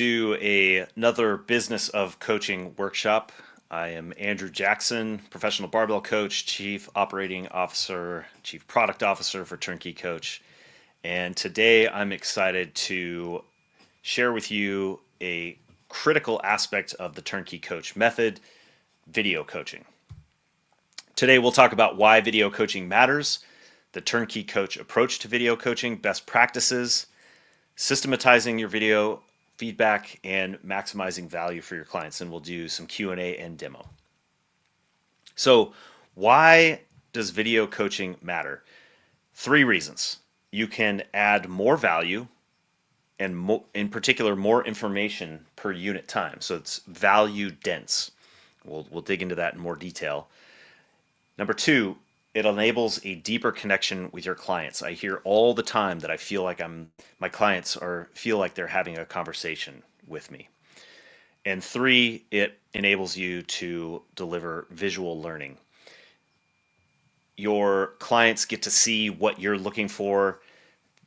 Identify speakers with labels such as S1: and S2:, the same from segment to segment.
S1: to another Business of Coaching workshop. I am Andrew Jackson, professional barbell coach, chief operating officer, chief product officer for TurnKey Coach. And today I'm excited to share with you a critical aspect of the TurnKey Coach method, video coaching. Today we'll talk about why video coaching matters, the TurnKey Coach approach to video coaching, best practices, systematizing your video feedback, and maximizing value for your clients. And we'll do some Q&A and demo. So why does video coaching matter? 3 reasons. You can add more value and in particular more information per unit time. So it's value dense. We'll dig into that in more detail. Number 2, it enables a deeper connection with your clients. I hear all the time that I feel like my clients feel like they're having a conversation with me. And 3, it enables you to deliver visual learning. Your clients get to see what you're looking for.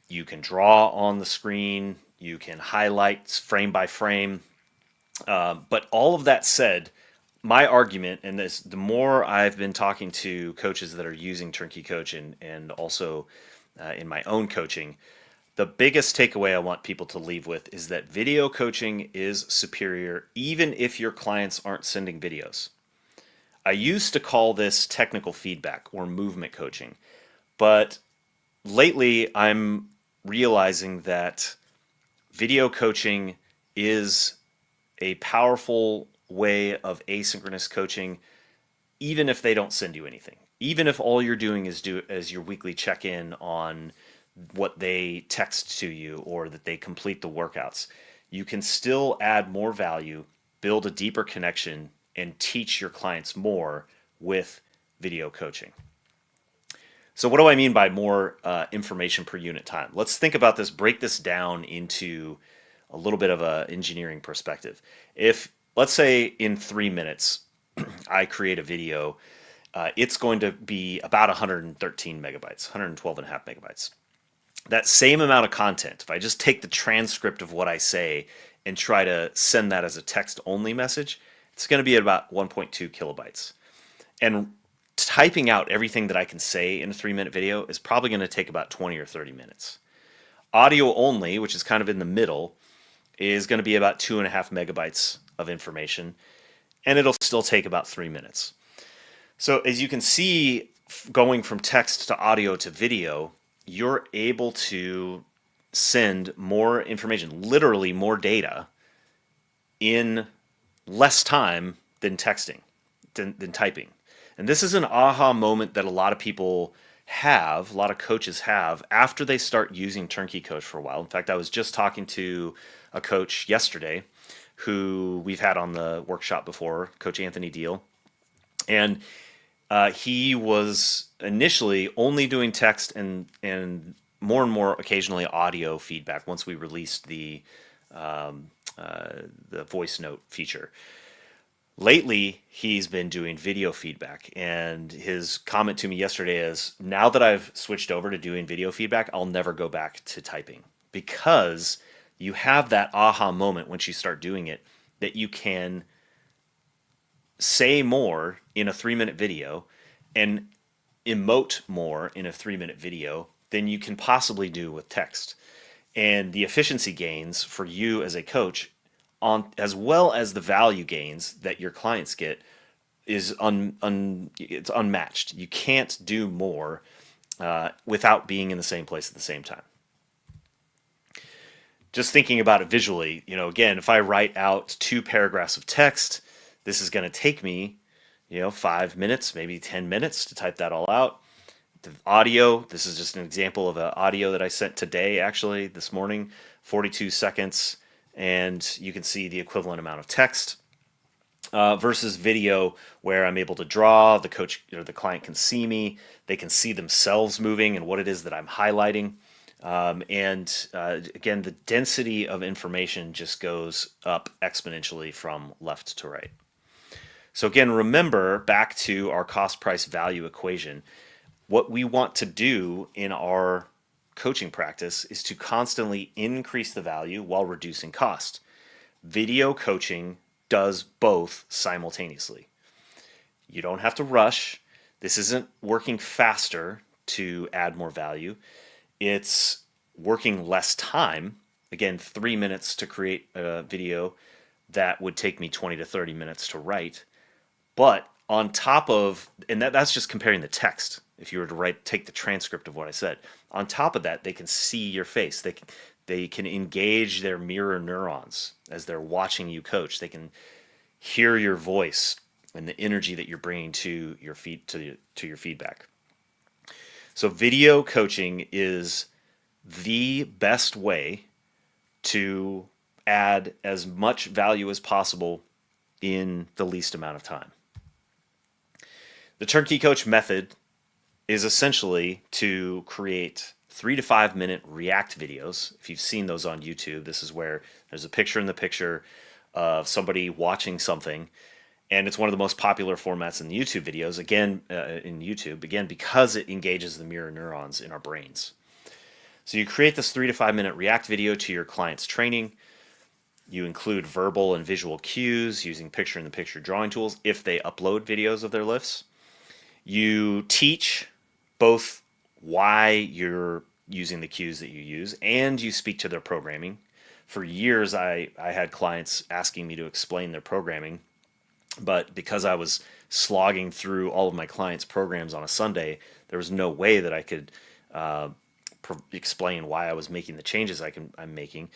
S1: You can draw on the screen. You can highlight frame by frame. But all of that said, my argument, and the more I've been talking to coaches that are using TurnKey Coach and also in my own coaching, the biggest takeaway I want people to leave with is that video coaching is superior even if your clients aren't sending videos. I used to call this technical feedback or movement coaching, but lately I'm realizing that video coaching is a powerful way of asynchronous coaching, even if they don't send you anything. Even if all you're doing is your weekly check-in on what they text to you or that they complete the workouts, you can still add more value, build a deeper connection, and teach your clients more with video coaching. So what do I mean by more information per unit time? Let's think about this, break this down into a little bit of an engineering perspective. If, let's say in 3 minutes, I create a video, it's going to be about 113 megabytes, 112 and a half megabytes. That same amount of content, if I just take the transcript of what I say and try to send that as a text-only message, it's going to be at about 1.2 kilobytes. And typing out everything that I can say in a 3-minute video is probably going to take about 20 or 30 minutes. Audio only, which is kind of in the middle, is going to be about 2.5 megabytes of information, and it'll still take about 3 minutes. So as you can see, going from text to audio to video, you're able to send more information, literally more data, in less time than texting, than typing. And this is an aha moment that a lot of people have, a lot of coaches have, after they start using TurnKey Coach for a while. In fact, I was just talking to a coach yesterday who we've had on the workshop before, Coach Anthony Deal. And he was initially only doing text and more occasionally audio feedback once we released the voice note feature. Lately, he's been doing video feedback, and his comment to me yesterday is, now that I've switched over to doing video feedback, I'll never go back to typing, because you have that aha moment once you start doing it that you can say more in a 3-minute video and emote more in a 3-minute video than you can possibly do with text. And the efficiency gains for you as a coach, as well as the value gains that your clients get, is it's unmatched. You can't do more without being in the same place at the same time. Just thinking about it visually, again, if I write out 2 paragraphs of text, this is going to take me, 5 minutes, maybe 10 minutes to type that all out. The audio, this is just an example of an audio that I sent today, actually, this morning, 42 seconds, and you can see the equivalent amount of text versus video where I'm able to draw, the coach or the client can see me, they can see themselves moving and what it is that I'm highlighting. Again, the density of information just goes up exponentially from left to right. So again, remember back to our cost price value equation. What we want to do in our coaching practice is to constantly increase the value while reducing cost. Video coaching does both simultaneously. You don't have to rush. This isn't working faster to add more value. It's working less time. Again, 3 minutes to create a video that would take me 20 to 30 minutes to write. But on top of, and that's just comparing the text. If you were to take the transcript of what I said, on top of that, they can see your face. They can engage their mirror neurons as they're watching you coach. They can hear your voice and the energy that you're bringing to your your feedback. So video coaching is the best way to add as much value as possible in the least amount of time. The TurnKey Coach Method is essentially to create 3 to 5 minute React videos. If you've seen those on YouTube, this is where there's a picture in the picture of somebody watching something, and it's one of the most popular formats in the YouTube videos, again, because it engages the mirror neurons in our brains. So you create this 3 to 5 minute React video to your client's training. You include verbal and visual cues using picture-in-the-picture drawing tools if they upload videos of their lifts. You teach both why you're using the cues that you use, and you speak to their programming. For years, I had clients asking me to explain their programming, but because I was slogging through all of my clients' programs on a Sunday, there was no way that I could explain why I was making the changes I'm making.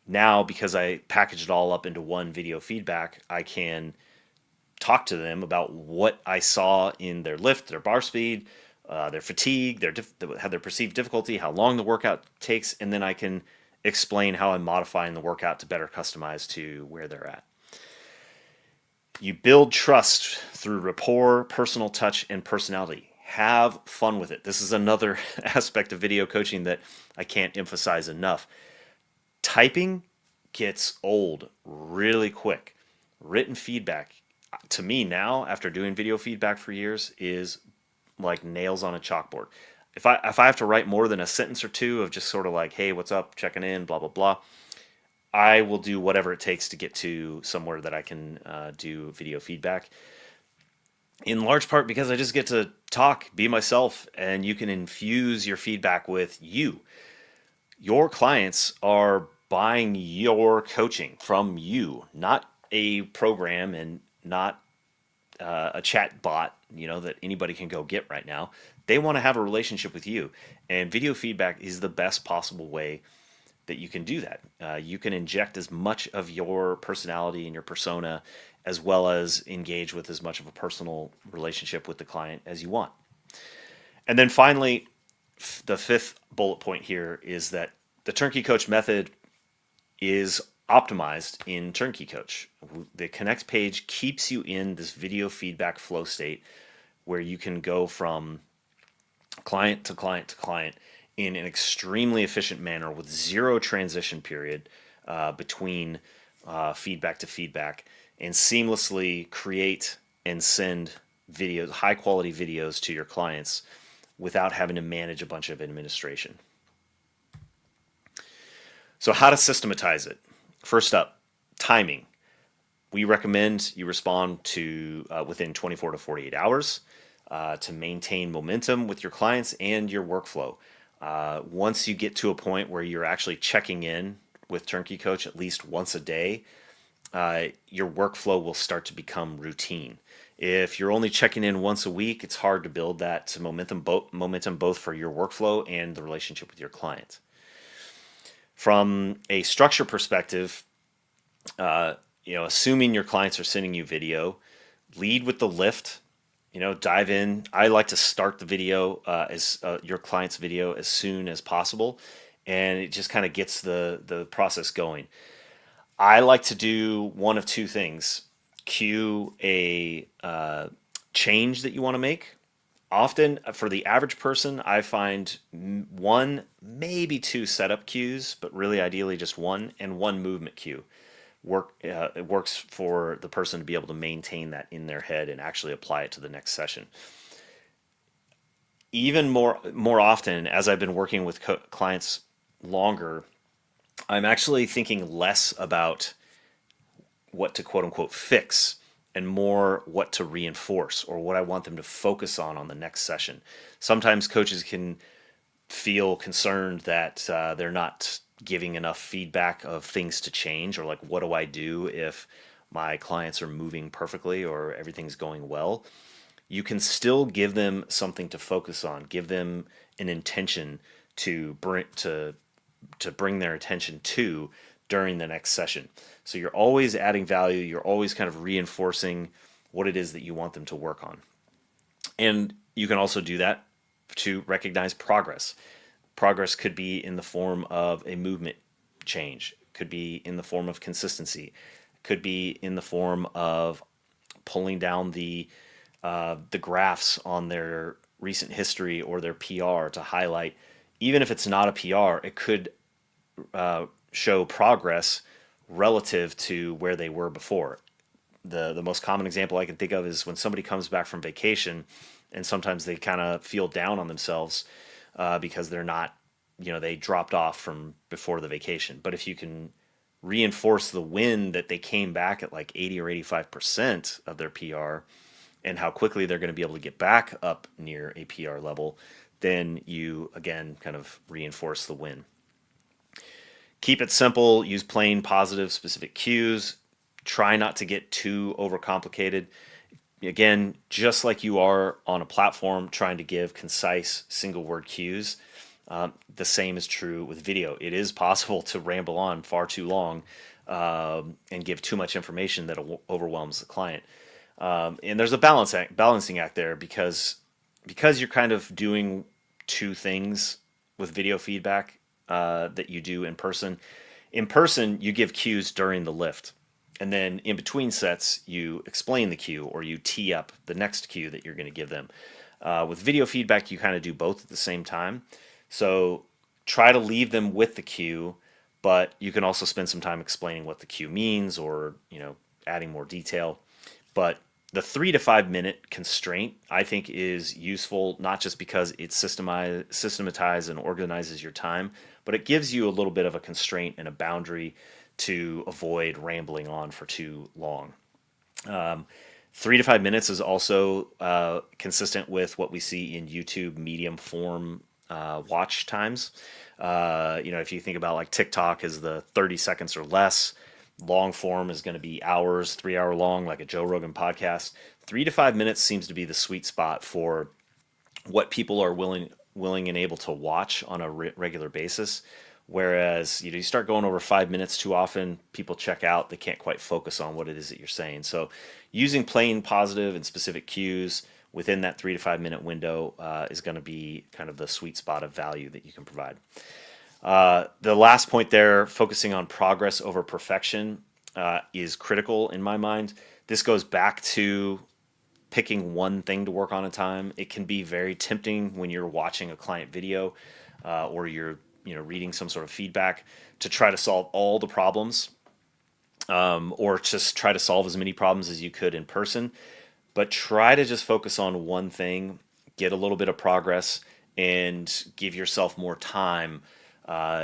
S1: Now, because I packaged it all up into one video feedback, I can talk to them about what I saw in their lift, their bar speed, their fatigue, their perceived difficulty, how long the workout takes, and then I can explain how I'm modifying the workout to better customize to where they're at. You build trust through rapport, personal touch, and personality. Have fun with it. This is another aspect of video coaching that I can't emphasize enough. Typing gets old really quick. Written feedback, to me now, after doing video feedback for years, is like nails on a chalkboard. If I have to write more than a sentence or two of just sort of like, hey, what's up, checking in, blah, blah, blah, I will do whatever it takes to get to somewhere that I can do video feedback. In large part because I just get to talk, be myself, and you can infuse your feedback with you. Your clients are buying your coaching from you, not a program and not a chat bot, that anybody can go get right now. They want to have a relationship with you, and video feedback is the best possible way that you can do that. You can inject as much of your personality and your persona, as well as engage with as much of a personal relationship with the client as you want. And then finally, the fifth bullet point here is that the TurnKey Coach Method is optimized in TurnKey Coach. The Connect page keeps you in this video feedback flow state where you can go from client to client to client in an extremely efficient manner with zero transition period between feedback to feedback, and seamlessly create and send videos, high quality videos to your clients without having to manage a bunch of administration. So how to systematize it? First up, timing. We recommend you respond to within 24 to 48 hours to maintain momentum with your clients and your workflow. Once you get to a point where you're actually checking in with TurnKey Coach at least once a day, your workflow will start to become routine. If you're only checking in once a week, it's hard to build that to momentum both for your workflow and the relationship with your client. From a structure perspective, assuming your clients are sending you video, lead with the lift. Dive in. I like to start the video as your client's video as soon as possible, and it just kind of gets the process going. I like to do one of two things: cue a change that you want to make. Often, for the average person, I find one, maybe two setup cues, but really ideally just one, and one movement cue. It works for the person to be able to maintain that in their head and actually apply it to the next session. Even more often, as I've been working with clients longer, I'm actually thinking less about what to quote unquote fix and more what to reinforce or what I want them to focus on the next session. Sometimes coaches can feel concerned that they're not giving enough feedback of things to change, or like, what do I do if my clients are moving perfectly or everything's going well? You can still give them something to focus on, give them an intention to bring their attention to during the next session. So you're always adding value, you're always kind of reinforcing what it is that you want them to work on. And you can also do that to recognize progress. Progress could be in the form of a movement change, could be in the form of consistency, could be in the form of pulling down the graphs on their recent history or their PR to highlight. Even if it's not a PR, it could show progress relative to where they were before. The most common example I can think of is when somebody comes back from vacation, and sometimes they kind of feel down on themselves because they're not, they dropped off from before the vacation. But if you can reinforce the win that they came back at like 80 or 85% of their PR, and how quickly they're going to be able to get back up near a PR level, then you again kind of reinforce the win. Keep it simple, use plain, positive, specific cues. Try not to get too overcomplicated. Again, just like you are on a platform trying to give concise single word cues, the same is true with video. It is possible to ramble on far too long and give too much information that overwhelms the client. And there's a balancing act there, because you're kind of doing two things with video feedback that you do in person. In person, you give cues during the lift. And then in between sets, you explain the cue or you tee up the next cue that you're going to give them. With video feedback, you kind of do both at the same time. So try to leave them with the cue, but you can also spend some time explaining what the cue means, or adding more detail. But the 3 to 5 minute constraint, I think, is useful, not just because it systematizes and organizes your time, but it gives you a little bit of a constraint and a boundary to avoid rambling on for too long. 3 to 5 minutes is also consistent with what we see in YouTube medium form watch times. If you think about like TikTok is the 30 seconds or less, long form is going to be hours, 3 hour long, like a Joe Rogan podcast. 3 to 5 minutes seems to be the sweet spot for what people are willing and able to watch on a regular basis. Whereas you start going over 5 minutes too often, people check out. They can't quite focus on what it is that you're saying. So using plain, positive, and specific cues within that 3 to 5 minute window is going to be kind of the sweet spot of value that you can provide. The last point there, focusing on progress over perfection, is critical in my mind. This goes back to picking one thing to work on at a time. It can be very tempting when you're watching a client video or you're reading some sort of feedback to try to solve all the problems, or just try to solve as many problems as you could in person. But try to just focus on one thing, get a little bit of progress, and give yourself more time.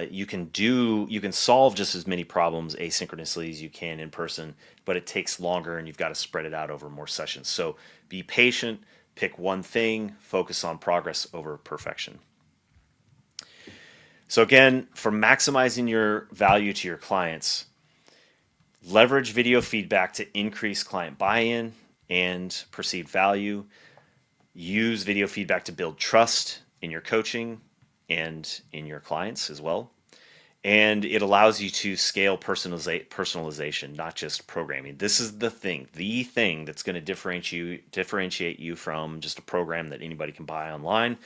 S1: You can solve just as many problems asynchronously as you can in person, but it takes longer and you've got to spread it out over more sessions. So be patient, pick one thing, focus on progress over perfection. So again, for maximizing your value to your clients, leverage video feedback to increase client buy-in and perceived value. Use video feedback to build trust in your coaching and in your clients as well. And it allows you to scale personalization, not just programming. This is the thing that's going to differentiate you from just a program that anybody can buy online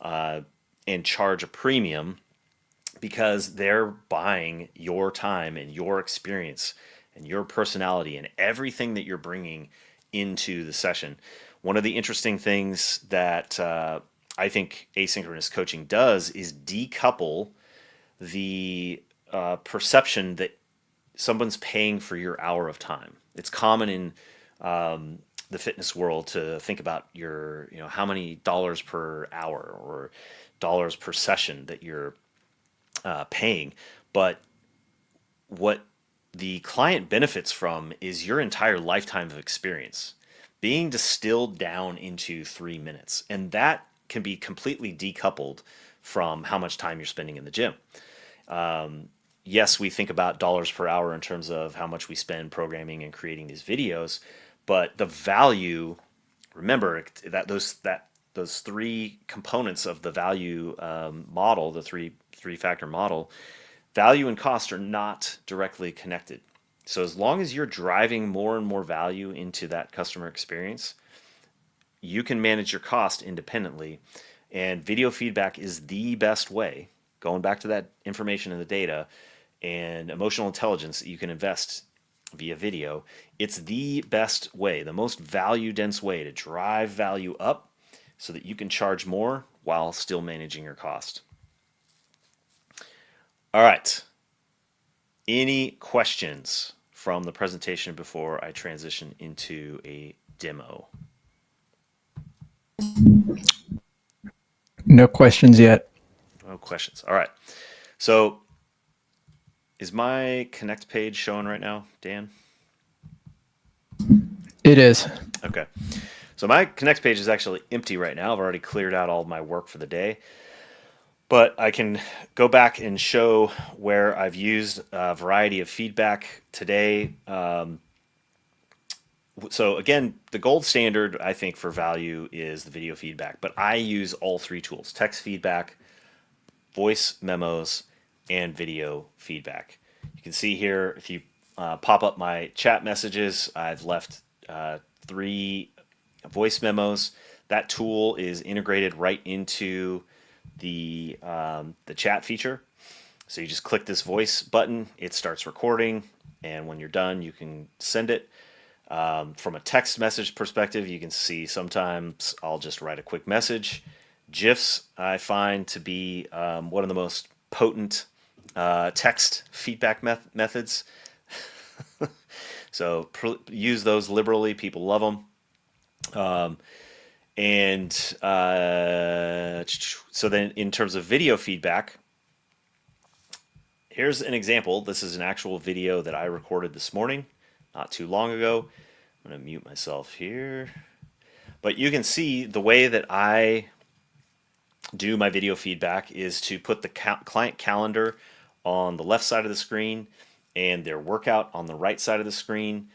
S1: and charge a premium, because they're buying your time and your experience and your personality and everything that you're bringing into the session. One of the interesting things that I think asynchronous coaching does is decouple the perception that someone's paying for your hour of time. It's common in the fitness world to think about your, how many dollars per hour or dollars per session that you're paying. But what the client benefits from is your entire lifetime of experience being distilled down into 3 minutes. And that can be completely decoupled from how much time you're spending in the gym. Yes, we think about dollars per hour in terms of how much we spend programming and creating these videos, but the value, remember that those three components of the value model, the three factor model, value and cost are not directly connected. So as long as you're driving more and more value into that customer experience, you can manage your cost independently. And video feedback is the best way, going back to that information and the data and emotional intelligence that you can invest via video. It's the best way, the most value dense way to drive value up so that you can charge more while still managing your cost. All right. Any questions from the presentation before I transition into a demo?
S2: No questions yet.
S1: No questions. All right. So is my Connect page showing right now, Dan?
S2: It is.
S1: Okay. So my Connect page is actually empty right now. I've already cleared out all of my work for the day. But I can go back and show where I've used a variety of feedback today. So again, the gold standard, I think, for value is the video feedback. But I use all three tools: text feedback, voice memos, and video feedback. You can see here, if you pop up my chat messages, I've left 3 voice memos. That tool is integrated right into the chat feature. So you just click this voice button, it starts recording, and when you're done, you can send it. From a text message perspective, you can see sometimes I'll just write a quick message. GIFs I find to be one of the most potent text feedback methods. So use those liberally. People love them. And so then in terms of video feedback, here's an example. This is an actual video that I recorded this morning, not too long ago. I'm going to mute myself here. But you can see the way that I do my video feedback is to put the client calendar on the left side of the screen and their workout on the right side of the screen.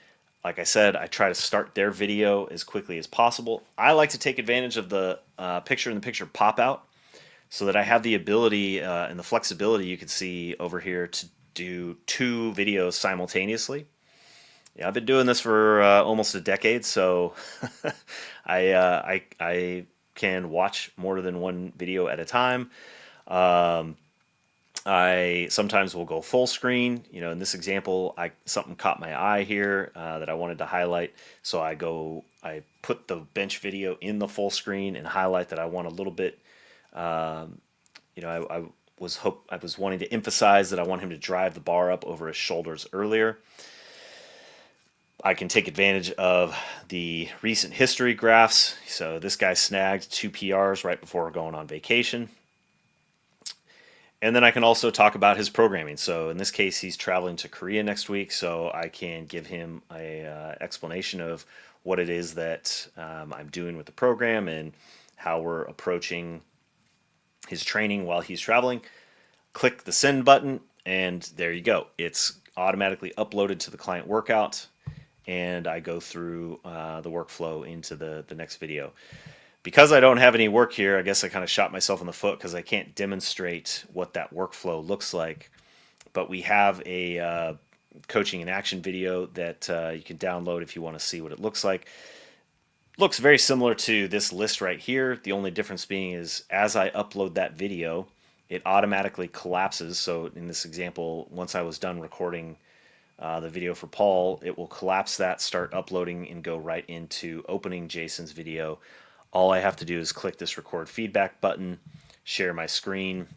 S1: Like I said, I try to start their video as quickly as possible. I like to take advantage of the picture-in-the-picture pop-out so that I have the ability and the flexibility, you can see over here, to do 2 videos simultaneously. Yeah, I've been doing this for almost a decade, so I can watch more than 1 video at a time. I sometimes will go full screen. You know, in this example, something caught my eye here that I wanted to highlight. So I put the bench video in the full screen and highlight that I want a little bit. I was wanting to emphasize that I want him to drive the bar up over his shoulders earlier. I can take advantage of the recent history graphs. So this guy snagged 2 PRs right before going on vacation. And then I can also talk about his programming. So in this case, he's traveling to Korea next week, so I can give him a explanation of what it is that I'm doing with the program and how we're approaching his training while he's traveling. Click the send button, and there you go. It's automatically uploaded to the client workout, and I go through the workflow into the next video. Because I don't have any work here, I guess I kind of shot myself in the foot because I can't demonstrate what that workflow looks like. But we have a coaching in action video that you can download if you want to see what it looks like. Looks very similar to this list right here. The only difference being is as I upload that video, it automatically collapses. So in this example, once I was done recording the video for Paul, it will collapse that, start uploading, and go right into opening Jason's video. All I have to do is click this record feedback button, share my screen,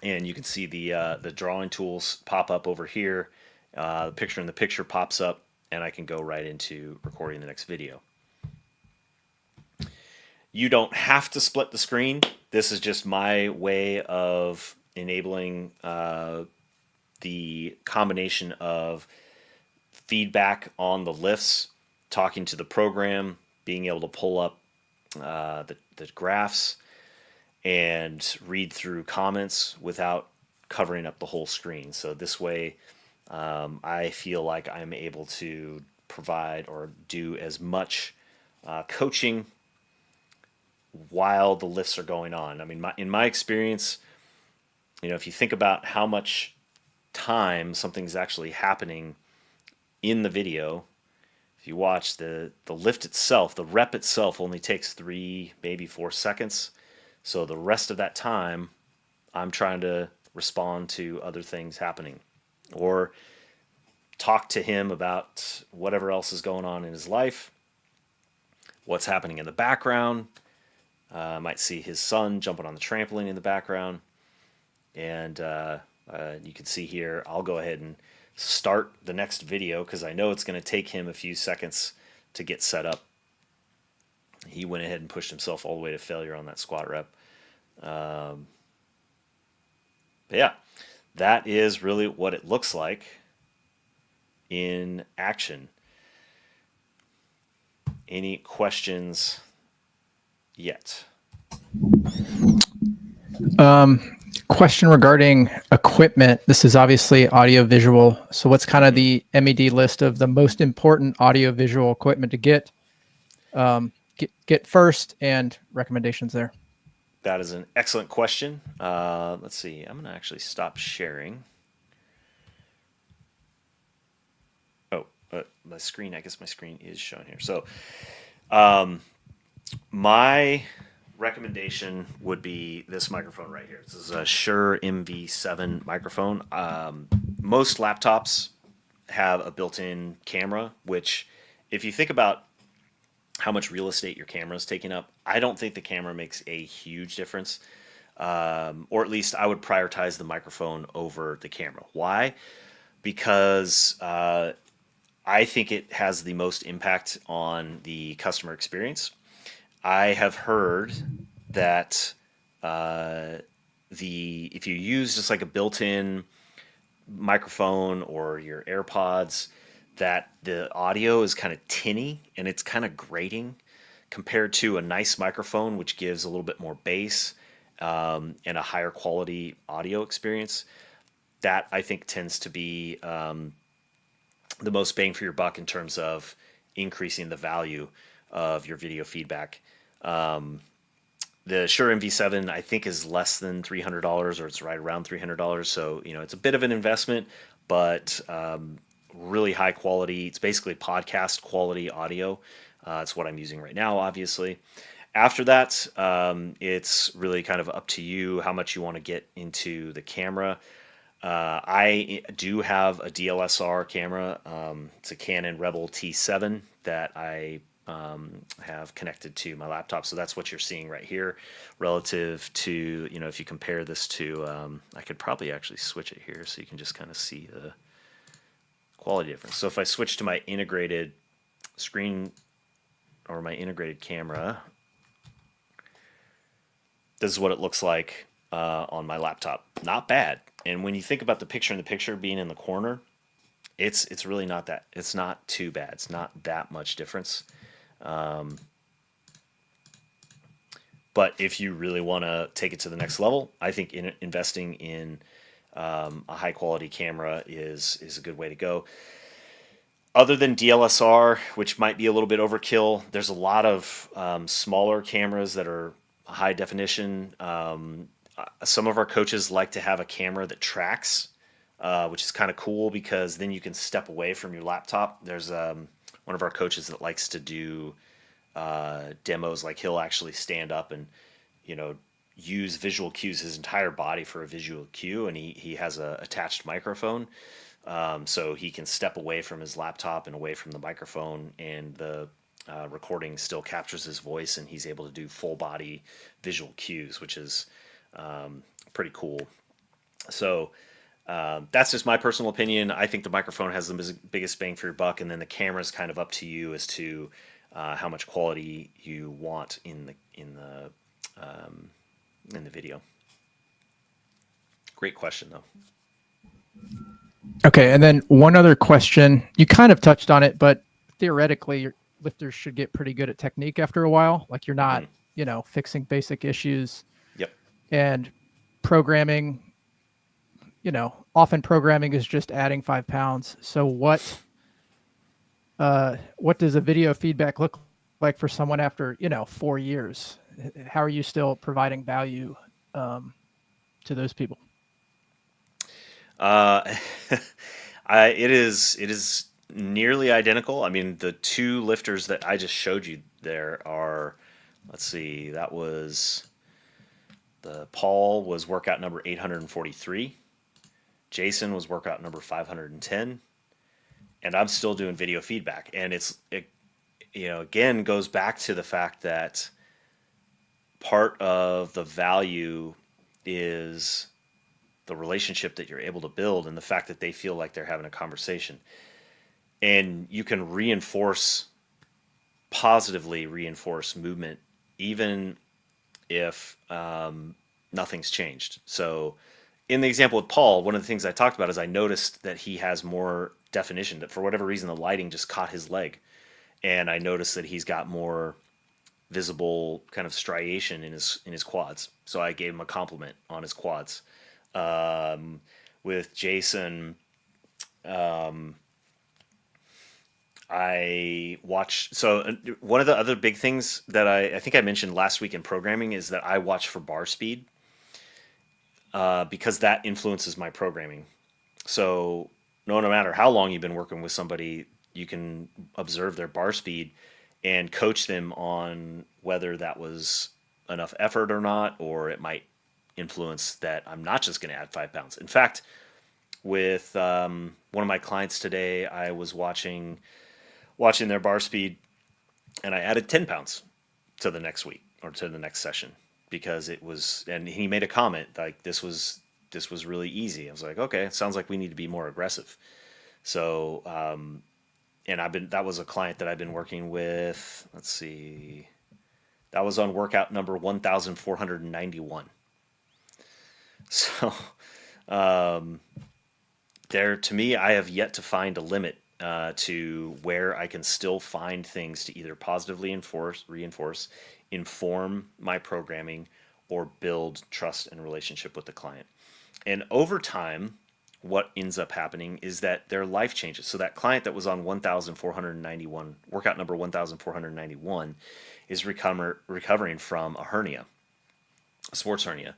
S1: and you can see the drawing tools pop up over here. The picture in the picture pops up, and I can go right into recording the next video. You don't have to split the screen. This is just my way of enabling the combination of feedback on the lifts, talking to the program, being able to pull up the graphs and read through comments without covering up the whole screen. So this way, I feel like I'm able to provide or do as much coaching while the lifts are going on. I mean, in my experience, if you think about how much time something's actually happening in the video, if you watch the lift itself, the rep itself only takes 3, maybe 4 seconds. So the rest of that time, I'm trying to respond to other things happening or talk to him about whatever else is going on in his life, what's happening in the background. I might see his son jumping on the trampoline in the background. And you can see here, I'll go ahead and start the next video because I know it's going to take him a few seconds to get set up. He went ahead and pushed himself all the way to failure on that squat rep. But yeah, that is really what it looks like in action. Any questions yet?
S2: Question regarding equipment. This is obviously audio visual. So what's kind of the MED list of the most important audio visual equipment to get first and recommendations there?
S1: That is an excellent question. Let's see. I'm going to actually stop sharing. Oh, my screen. I guess my screen is shown here. So my recommendation would be this microphone right here. This is a Shure MV7 microphone. Most laptops have a built-in camera, which if you think about how much real estate your camera is taking up, I don't think the camera makes a huge difference. Or at least I would prioritize the microphone over the camera. Why? Because I think it has the most impact on the customer experience. I have heard that if you use just like a built-in microphone or your AirPods, that the audio is kind of tinny and it's kind of grating compared to a nice microphone, which gives a little bit more bass and a higher quality audio experience. That I think tends to be the most bang for your buck in terms of increasing the value of your video feedback. The Shure MV7 I think is less than $300, or it's right around $300. So it's a bit of an investment, but really high quality. It's basically podcast quality audio. It's what I'm using right now, obviously. After that, it's really kind of up to you how much you want to get into the camera. I do have a DLSR camera. It's a Canon Rebel T7 that I have connected to my laptop. So that's what you're seeing right here relative to, if you compare this to, I could probably actually switch it here so you can just kind of see the quality difference. So if I switch to my integrated screen or my integrated camera, this is what it looks like on my laptop. Not bad. And when you think about the picture in the picture being in the corner, it's really not that. It's not too bad. It's not that much difference. But if you really want to take it to the next level, I think investing in a high quality camera is a good way to go. Other than DLSR, which might be a little bit overkill, there's a lot of smaller cameras that are high definition. Some of our coaches like to have a camera that tracks, which is kind of cool because then you can step away from your laptop. There's one of our coaches that likes to do demos, like he'll actually stand up and use visual cues, his entire body for a visual cue, and he has a attached microphone, so he can step away from his laptop and away from the microphone, and the recording still captures his voice, and he's able to do full body visual cues, which is pretty cool. So that's just my personal opinion. I think the microphone has the biggest bang for your buck, and then the camera is kind of up to you as to how much quality you want in the video. Great question, though.
S2: Okay, and then one other question. You kind of touched on it, but theoretically, your lifters should get pretty good at technique after a while. Like you're not,
S1: Hmm.
S2: fixing basic issues
S1: Yep.
S2: and programming. Often programming is just adding 5 pounds. So what does a video feedback look like for someone after 4 years? How are you still providing value um, to those people?
S1: Uh, it is nearly identical. I mean, the two lifters that I just showed you there are, let's see, that was the Paul was workout number 843. Jason was workout number 510, and I'm still doing video feedback. And again goes back to the fact that part of the value is the relationship that you're able to build and the fact that they feel like they're having a conversation. And you can positively reinforce movement, even if nothing's changed. So, in the example with Paul, one of the things I talked about is I noticed that he has more definition. That for whatever reason, the lighting just caught his leg, and I noticed that he's got more visible kind of striation in his quads. So I gave him a compliment on his quads. Um, with Jason, I watch. So one of the other big things that I think I mentioned last week in programming is that I watch for bar speed because that influences my programming. So no matter how long you've been working with somebody, you can observe their bar speed and coach them on whether that was enough effort or not, or it might influence that I'm not just going to add 5 pounds. In fact, with one of my clients today, I was watching their bar speed, and I added 10 pounds to the next week or to the next session because it was. And he made a comment like this was really easy. I was like, okay, it sounds like we need to be more aggressive. So, and that was a client that I've been working with. Let's see, that was on workout number 1,491. So, there to me, I have yet to find a limit to where I can still find things to either positively reinforce, inform my programming, or build trust and relationship with the client. And over time, what ends up happening is that their life changes. So that client that was on 1,491, workout number 1,491, is recovering from a hernia, a sports hernia.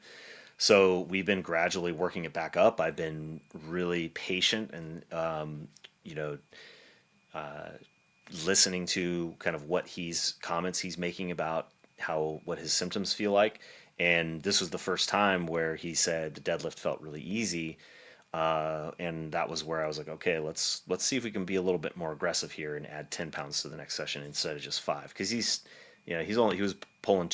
S1: So we've been gradually working it back up. I've been really patient and you know listening to kind of comments he's making about what his symptoms feel like. And this was the first time where he said the deadlift felt really easy, and that was where I was like, okay, let's see if we can be a little bit more aggressive here and add 10 pounds to the next session instead of just five, because he was pulling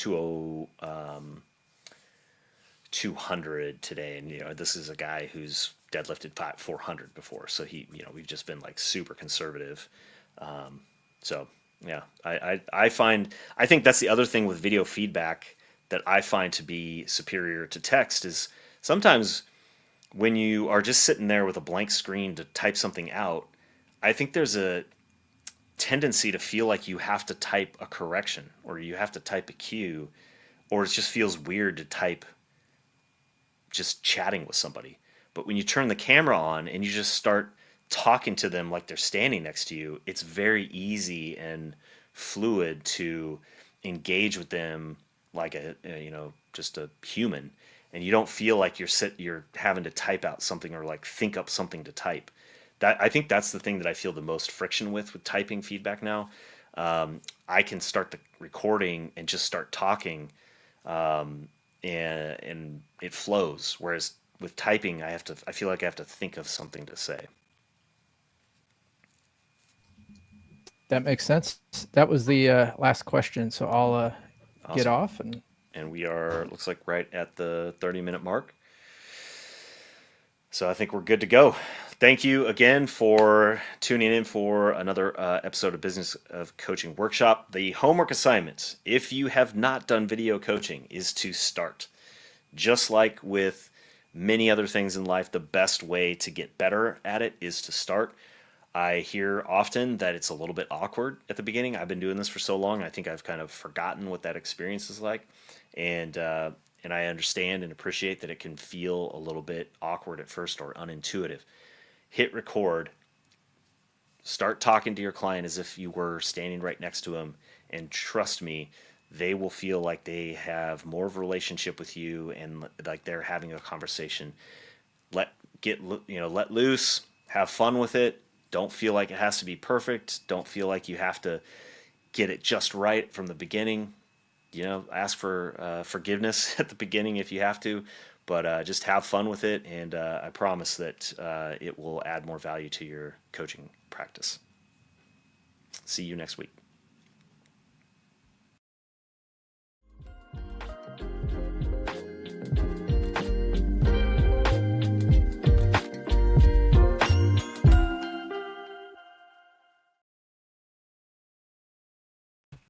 S1: 200 today, and this is a guy who's deadlifted 400 before, so we've just been like super conservative. So yeah, I think that's the other thing with video feedback that I find to be superior to text is sometimes when you are just sitting there with a blank screen to type something out, I think there's a tendency to feel like you have to type a correction or you have to type a cue, or it just feels weird to type just chatting with somebody. But when you turn the camera on and you just start talking to them like they're standing next to you, it's very easy and fluid to engage with them like just a human, and you don't feel like you're having to type out something or like think up something to type. That I think that's the thing that I feel the most friction with typing feedback now. I can start the recording and just start talking, and it flows. Whereas with typing, I feel like I have to think of something to say.
S2: That makes sense. That was the last question, so I'll get
S1: Awesome.
S2: off and
S1: And we are, looks like, right at the 30-minute mark. So I think we're good to go. Thank you again for tuning in for another episode of Business of Coaching Workshop. The homework assignment, if you have not done video coaching, is to start. Just like with many other things in life, the best way to get better at it is to start. I hear often that it's a little bit awkward at the beginning. I've been doing this for so long, I think I've kind of forgotten what that experience is like, and I understand and appreciate that it can feel a little bit awkward at first or unintuitive. Hit record, start talking to your client as if you were standing right next to them, and trust me, they will feel like they have more of a relationship with you and like they're having a conversation. Let loose, have fun with it. Don't feel like it has to be perfect. Don't feel like you have to get it just right from the beginning. Ask for forgiveness at the beginning if you have to, but just have fun with it, and I promise that it will add more value to your coaching practice. See you next week.